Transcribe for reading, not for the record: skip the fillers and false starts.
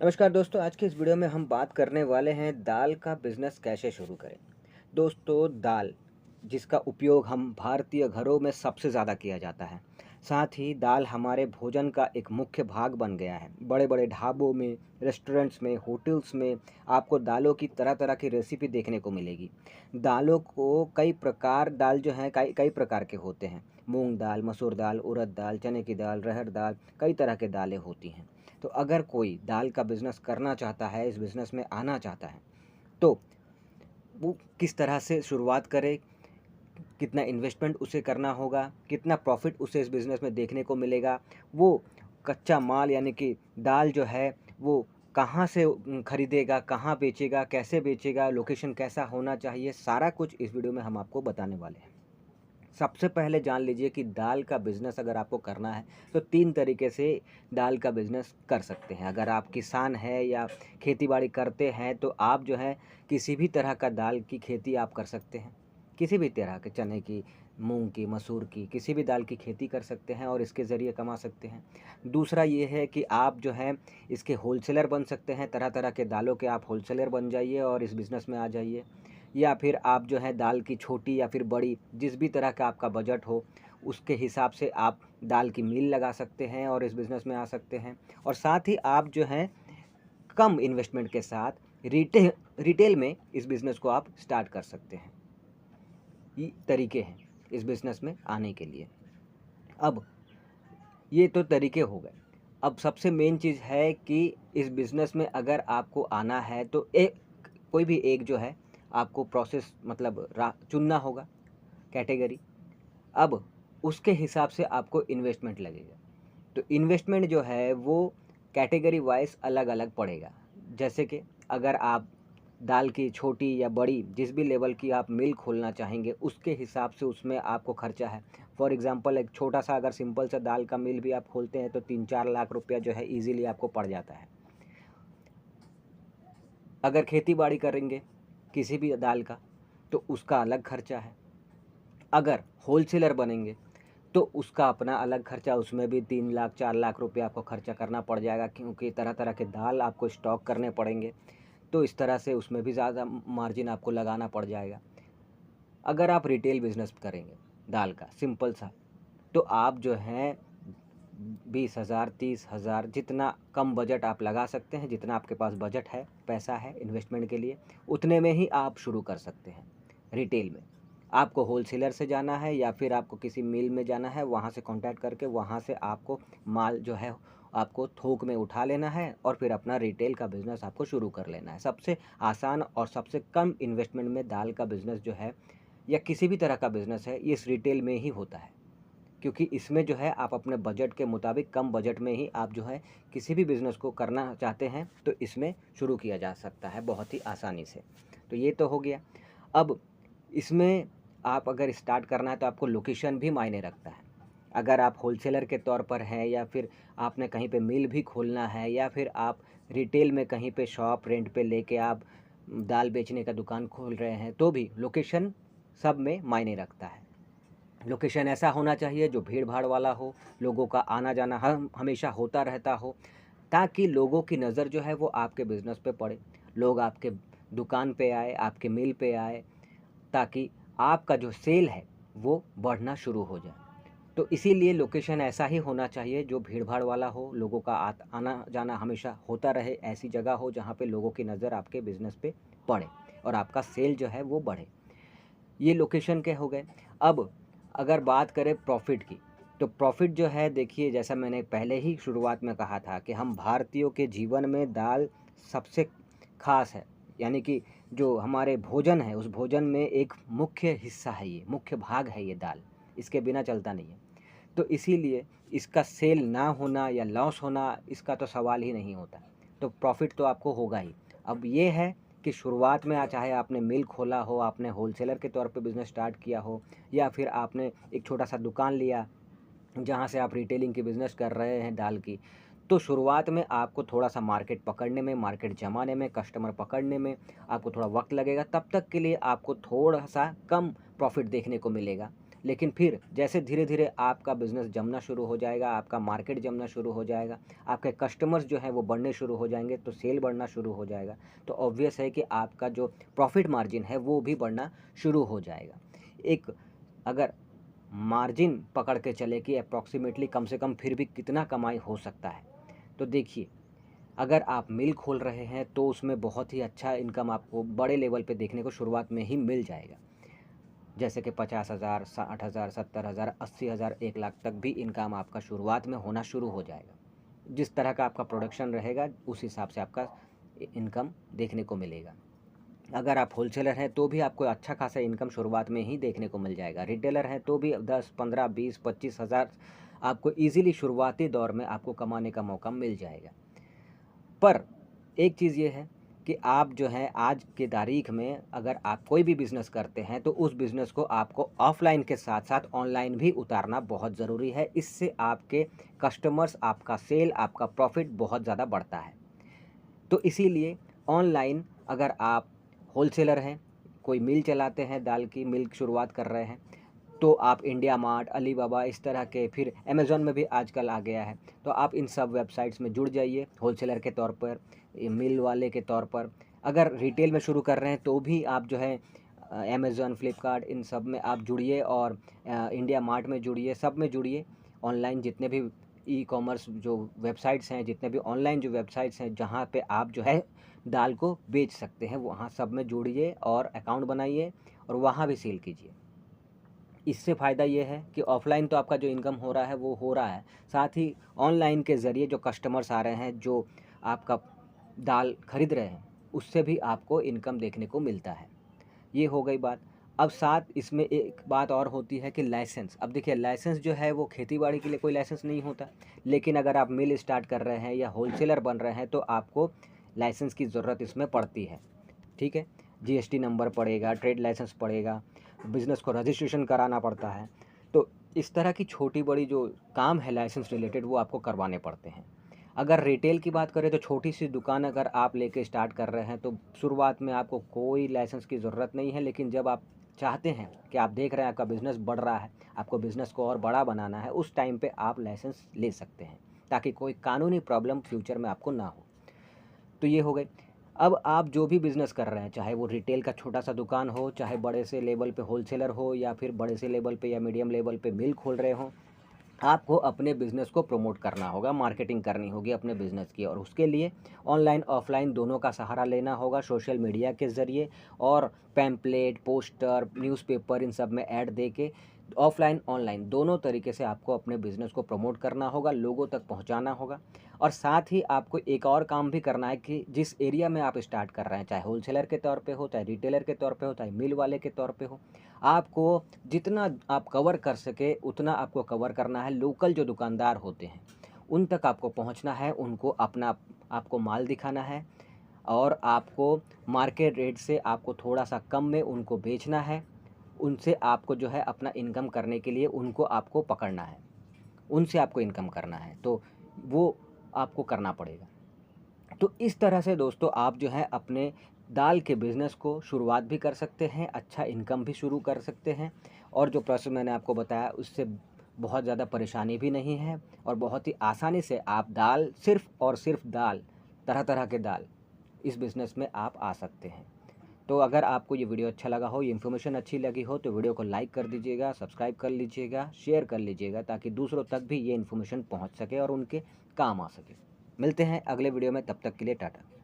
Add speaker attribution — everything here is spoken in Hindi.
Speaker 1: नमस्कार दोस्तों, आज की इस वीडियो में हम बात करने वाले हैं दाल का बिज़नेस कैसे शुरू करें। दोस्तों, दाल जिसका उपयोग हम भारतीय घरों में सबसे ज़्यादा किया जाता है। साथ ही दाल हमारे भोजन का एक मुख्य भाग बन गया है। बड़े-बड़े ढाबों में, रेस्टोरेंट्स में, होटल्स में आपको दालों की तरह-तरह की रेसिपी देखने को मिलेगी। दालों को दाल जो हैं कई प्रकार के होते हैं। मूँग दाल, मसूर दाल, उड़द दाल, चने की दाल, अरहर दाल, कई तरह के दालें होती हैं। तो अगर कोई दाल का बिज़नेस करना चाहता है, इस बिज़नेस में आना चाहता है, तो वो किस तरह से शुरुआत करे, कितना इन्वेस्टमेंट उसे करना होगा, कितना प्रॉफ़िट उसे इस बिज़नेस में देखने को मिलेगा, वो कच्चा माल यानी कि दाल जो है वो कहाँ से खरीदेगा, कहाँ बेचेगा, कैसे बेचेगा, लोकेशन कैसा होना चाहिए, सारा कुछ इस वीडियो में हम आपको बताने वाले हैं। सबसे पहले जान लीजिए कि दाल का बिज़नेस अगर आपको करना है, तो 3 तरीके से दाल का बिज़नेस कर सकते हैं। अगर आप किसान हैं या खेती-बाड़ी करते हैं, तो आप जो है किसी भी तरह का दाल की खेती आप कर सकते हैं। किसी भी तरह के चने की, मूँग की, मसूर की, किसी भी दाल की खेती कर सकते हैं और इसके ज़रिए कमा सकते हैं। दूसरा ये है कि आप जो है इसके होलसेलर बन सकते हैं, तरह-तरह के दालों के आप होलसेलर बन जाइए और इस बिज़नेस में आ जाइए। या फिर आप जो है दाल की छोटी या फिर बड़ी जिस भी तरह का आपका बजट हो, उसके हिसाब से आप दाल की मिल लगा सकते हैं और इस बिज़नेस में आ सकते हैं। और साथ ही आप जो है कम इन्वेस्टमेंट के साथ रिटेल में इस बिज़नेस को आप स्टार्ट कर सकते हैं। ये तरीके हैं इस बिज़नेस में आने के लिए। अब ये तो तरीके हो गए। अब सबसे मेन चीज़ है कि इस बिज़नेस में अगर आपको आना है तो कोई भी एक जो है आपको प्रोसेस मतलब रा चुनना होगा कैटेगरी। अब उसके हिसाब से आपको इन्वेस्टमेंट लगेगा। तो इन्वेस्टमेंट जो है वो कैटेगरी वाइज़ अलग-अलग पड़ेगा। जैसे कि अगर आप दाल की छोटी या बड़ी जिस भी लेवल की आप मिल खोलना चाहेंगे, उसके हिसाब से उसमें आपको खर्चा है। फॉर एग्ज़ाम्पल एक छोटा-सा अगर सिंपल सा दाल का मिल भी आप खोलते हैं तो 3-4 लाख रुपया जो है ईज़िली आपको पड़ जाता है। अगर खेती-बाड़ी करेंगे किसी भी दाल का, तो उसका अलग खर्चा है। अगर होलसेलर बनेंगे तो उसका अपना अलग खर्चा, उसमें भी 3 लाख 4 लाख रुपए आपको खर्चा करना पड़ जाएगा क्योंकि तरह-तरह के दाल आपको स्टॉक करने पड़ेंगे। तो इस तरह से उसमें भी ज़्यादा मार्जिन आपको लगाना पड़ जाएगा। अगर आप रिटेल बिज़नेस करेंगे दाल का सिंपल सा, तो आप जो हैं 20,000 30,000 जितना कम बजट आप लगा सकते हैं, जितना आपके पास बजट है, पैसा है इन्वेस्टमेंट के लिए, उतने में ही आप शुरू कर सकते हैं रिटेल में। आपको होलसेलर से जाना है या फिर आपको किसी मिल में जाना है, वहाँ से कॉन्टैक्ट करके वहाँ से आपको माल जो है आपको थोक में उठा लेना है और फिर अपना रिटेल का बिज़नेस आपको शुरू कर लेना है। सबसे आसान और सबसे कम इन्वेस्टमेंट में दाल का बिज़नेस जो है या किसी भी तरह का बिज़नेस है, ये इस रिटेल में ही होता है। क्योंकि इसमें जो है आप अपने बजट के मुताबिक कम बजट में ही आप जो है किसी भी बिज़नेस को करना चाहते हैं तो इसमें शुरू किया जा सकता है बहुत ही आसानी से। तो ये तो हो गया। अब इसमें आप अगर स्टार्ट करना है तो आपको लोकेशन भी मायने रखता है। अगर आप होलसेलर के तौर पर हैं या फिर आपने कहीं पे मिल भी खोलना है या फिर आप रिटेल में कहीं पे शॉप रेंट पे लेके आप दाल बेचने का दुकान खोल रहे हैं तो भी लोकेशन सब में मायने रखता है। लोकेशन ऐसा होना चाहिए जो भीड़-भाड़ वाला हो, लोगों का आना-जाना हम हमेशा होता रहता हो, ताकि लोगों की नज़र जो है वो आपके बिज़नेस पे पड़े। लोग आपके दुकान पे आए, आपके मिल पे आए, ताकि आपका जो सेल है वो बढ़ना शुरू हो जाए। तो इसीलिए लोकेशन ऐसा ही होना चाहिए जो भीड़-भाड़ वाला हो, लोगों का आना-जाना हमेशा होता रहे, ऐसी जगह हो जहाँ पे लोगों की नज़र आपके बिज़नेस पे पड़े और आपका सेल जो है वो बढ़े। ये लोकेशन के हो गए। अब अगर बात करें प्रॉफ़िट की, तो प्रॉफ़िट जो है देखिए जैसा मैंने पहले ही शुरुआत में कहा था कि हम भारतीयों के जीवन में दाल सबसे ख़ास है। यानी कि जो हमारे भोजन है, उस भोजन में एक मुख्य हिस्सा है ये, मुख्य भाग है ये दाल, इसके बिना चलता नहीं है। तो इसीलिए इसका सेल ना होना या लॉस होना इसका तो सवाल ही नहीं होता। तो प्रॉफ़िट तो आपको होगा ही। अब ये है कि शुरुआत में चाहे आपने मिल खोला हो, आपने होलसेलर के तौर पे बिज़नेस स्टार्ट किया हो या फिर आपने एक छोटा-सा दुकान लिया, जहाँ से आप रिटेलिंग की बिज़नेस कर रहे हैं दाल की। तो शुरुआत में आपको थोड़ा-सा मार्केट पकड़ने में, मार्केट जमाने में, कस्टमर पकड़ने में आपको थोड़ा वक़्त लगेगा। तब तक के लिए आपको थोड़ा-सा कम प्रॉफ़िट देखने को मिलेगा। लेकिन फिर जैसे धीरे-धीरे आपका बिज़नेस जमना शुरू हो जाएगा, आपका मार्केट जमना शुरू हो जाएगा, आपके कस्टमर्स जो हैं वो बढ़ने शुरू हो जाएँगे, तो सेल बढ़ना शुरू हो जाएगा। तो ऑब्वियस है कि आपका जो प्रॉफ़िट मार्जिन है वो भी बढ़ना शुरू हो जाएगा। एक अगर मार्जिन पकड़ के चले कि अप्रॉक्सिमेटली कम से कम फिर भी कितना कमाई हो सकता है। तो देखिए, अगर आप मिल खोल रहे हैं तो उसमें बहुत ही अच्छा इनकम आपको बड़े लेवल पे देखने को शुरुआत में ही मिल जाएगा। जैसे कि 50,000, 60,000, 70,000, 80,000, 1 लाख तक भी इनकम आपका शुरुआत में होना शुरू हो जाएगा। जिस तरह का आपका प्रोडक्शन रहेगा उस हिसाब से आपका इनकम देखने को मिलेगा। अगर आप होलसेलर हैं तो भी आपको अच्छा खासा इनकम शुरुआत में ही देखने को मिल जाएगा। रिटेलर हैं तो भी 10, 15, 20, 25,000 आपको ईज़िली शुरुआती दौर में आपको कमाने का मौका मिल जाएगा। पर एक चीज़ ये है कि आप जो है आज की तारीख में अगर आप कोई भी बिज़नेस करते हैं तो उस बिज़नेस को आपको ऑफ़लाइन के साथ-साथ ऑनलाइन भी उतारना बहुत ज़रूरी है। इससे आपके कस्टमर्स, आपका सेल, आपका प्रॉफ़िट बहुत ज़्यादा बढ़ता है। तो इसीलिए ऑनलाइन अगर आप होलसेलर हैं, कोई मिल चलाते हैं, दाल की मिल शुरुआत कर रहे हैं, तो आप इंडिया मार्ट, अलीबाबा इस तरह के, फिर अमेज़न में भी आजकल आ गया है। तो आप इन सब वेबसाइट्स में जुड़ जाइए होलसेलर के तौर पर, ये मिल वाले के तौर पर। अगर रिटेल में शुरू कर रहे हैं तो भी आप जो है अमेज़न, फ्लिपकार्ट इन सब में आप जुड़िए और इंडिया मार्ट में जुड़िए, सब में जुड़िए। ऑनलाइन जितने भी ई-कॉमर्स जो वेबसाइट्स हैं, जितने भी ऑनलाइन जो वेबसाइट्स हैं जहाँ पे आप जो है दाल को बेच सकते हैं, वहाँ सब में जुड़िए और अकाउंट बनाइए और वहाँ भी सेल कीजिए। इससे फ़ायदा ये है कि ऑफ़लाइन तो आपका जो इनकम हो रहा है वो हो रहा है, साथ ही ऑनलाइन के ज़रिए जो कस्टमर्स आ रहे हैं, जो आपका दाल खरीद रहे हैं, उससे भी आपको इनकम देखने को मिलता है। ये हो गई बात। अब साथ इसमें एक बात और होती है कि लाइसेंस। अब देखिए लाइसेंस जो है वो खेती-बाड़ी के लिए कोई लाइसेंस नहीं होता, लेकिन अगर आप मिल स्टार्ट कर रहे हैं या होलसेलर बन रहे हैं तो आपको लाइसेंस की ज़रूरत इसमें पड़ती है। ठीक है? जीएसटी नंबर पड़ेगा, ट्रेड लाइसेंस पड़ेगा, बिज़नेस को रजिस्ट्रेशन कराना पड़ता है। तो इस तरह की छोटी-बड़ी जो काम है लाइसेंस रिलेटेड वो आपको करवाने पड़ते हैं। अगर रिटेल की बात करें तो छोटी-सी दुकान अगर आप लेके स्टार्ट कर रहे हैं तो शुरुआत में आपको कोई लाइसेंस की ज़रूरत नहीं है, लेकिन जब आप चाहते हैं कि आप देख रहे हैं आपका बिज़नेस बढ़ रहा है, आपको बिज़नेस को और बड़ा बनाना है, उस टाइम पे आप लाइसेंस ले सकते हैं, ताकि कोई कानूनी प्रॉब्लम फ्यूचर में आपको ना हो। तो ये हो गई। अब आप जो भी बिज़नेस कर रहे हैं, चाहे वो रिटेल का छोटा-सा दुकान हो, चाहे बड़े से लेवल पे होलसेलर हो या फिर बड़े से लेवल पे या मीडियम लेवल पे मिल खोल रहे हों, आपको अपने बिज़नेस को प्रमोट करना होगा, मार्केटिंग करनी होगी अपने बिज़नेस की और उसके लिए ऑनलाइन, ऑफ़लाइन दोनों का सहारा लेना होगा सोशल मीडिया के ज़रिए और पैम्पलेट, पोस्टर, न्यूज़पेपर इन सब में ऐड दे के ऑफ़लाइन, ऑनलाइन दोनों तरीके से आपको अपने बिज़नेस को प्रमोट करना होगा, लोगों तक पहुँचाना होगा और साथ ही आपको एक और काम भी करना है कि जिस एरिया में आप स्टार्ट कर रहे हैं, चाहे होलसेलर के तौर पे हो, चाहे रिटेलर के तौर पे हो, चाहे मिल वाले के तौर पे हो, आपको जितना आप कवर कर सके उतना आपको कवर करना है। लोकल जो दुकानदार होते हैं, उन तक आपको पहुँचना है, उनको अपना आपको माल दिखाना है और आपको मार्केट रेट से आपको थोड़ा-सा कम में उनको बेचना है। उनसे आपको जो है अपना इनकम करने के लिए उनको आपको पकड़ना है, उनसे आपको इनकम करना है, तो वो आपको करना पड़ेगा। तो इस तरह से दोस्तों आप जो है अपने दाल के बिज़नेस को शुरुआत भी कर सकते हैं, अच्छा इनकम भी शुरू कर सकते हैं और जो प्रोसेस मैंने आपको बताया उससे बहुत ज़्यादा परेशानी भी नहीं है और बहुत ही आसानी से आप दाल सिर्फ़ और सिर्फ़ दाल, तरह-तरह के दाल, इस बिज़नेस में आप आ सकते हैं। तो अगर आपको ये वीडियो अच्छा लगा हो, ये इन्फॉर्मेशन अच्छी लगी हो तो वीडियो को लाइक कर दीजिएगा, सब्सक्राइब कर लीजिएगा, शेयर कर लीजिएगा ताकि दूसरों तक भी ये इन्फॉर्मेशन पहुँच सके और उनके काम आ सके। मिलते हैं अगले वीडियो में, तब तक के लिए टाटा।